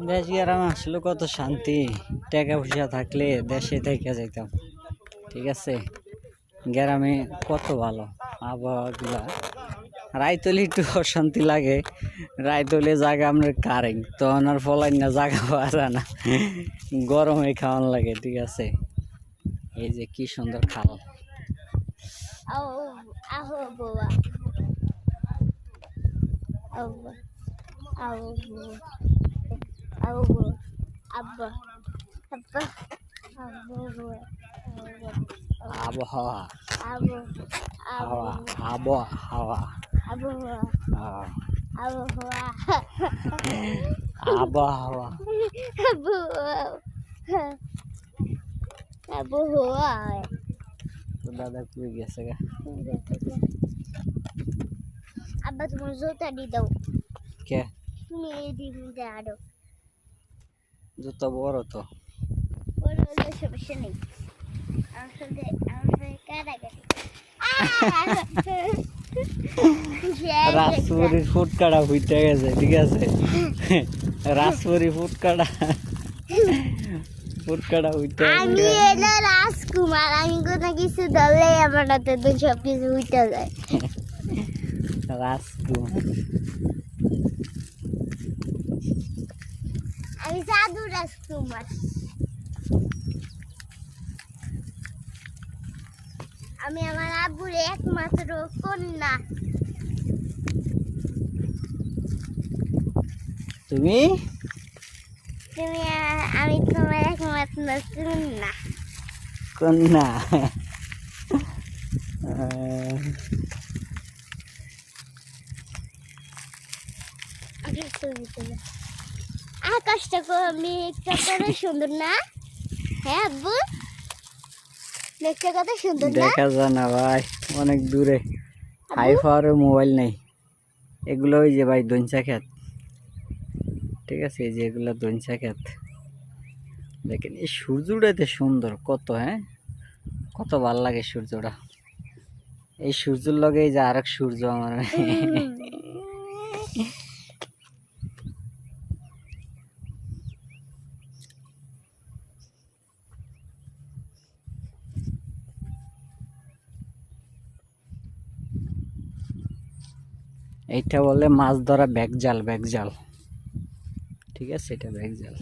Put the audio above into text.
দেশ গ্রামে আসলে কত শান্তি, টাকা পয়সা থাকলে দেশে থেকে যাইতাম। ঠিক আছে, গ্রামে কত ভালো আবহাওয়াগুলা। রাইতলে একটু অশান্তি লাগে, রাইতলে জায়গা আপনার কারেন্ট তখন আর ফলাই না, জায়গা পাওয়া যায় না, গরমে খাওয়ান লাগে। ঠিক আছে, এই যে কি সুন্দর খাল। আবহাওয়া হাওয়া আবহাওয়া আবহাওয়া দাদা কই গেছে গা? আব্বা তোমার জুতা দি দাও। কে? তুমি এই দিকে আড়ো। জুতা বড় তো। বড় হলে সমস্যা নেই। আমার কাটা গেছে। রাসপুরির ফুটকাটা হইতে গেছে। ঠিক আছে, রাসপুরি ফুটকাটা হইতে আমি এলো রাজকুমার, আমি কোনো কিছু ধরলে আমার হাতে তো সব কিছু উঠে যায়। রাজকুমার আমি সাধু রাজকুমার। আমি আমার আব্বুর একমাত্র কন্যা। তুমি আমি তোমার একমাত্র কন্যা। কন্যা? আকাশটা মেঘটা কত সুন্দর না? হ্যাঁ আব্বু, মেঘটা কত সুন্দর না? দেখা যায় না ভাই, অনেক দূরে। হাই পাওয়ারের মোবাইল নেই। এগুলো ওই যে ভাই দঞ্চা ক্ষেত। ঠিক আছে, এই যে এগুলো দঞ্চা ক্ষেত। দেখেন এই সূর্যটাতে সুন্দর কত, হ্যাঁ কত ভাল লাগে সূর্যটা। এই সূর্যের লগে এই যে আরেক সূর্য আমার। এইটা বলে মাছ ধরা ব্যাগজাল। ঠিক আছে, এটা ব্যাগজাল।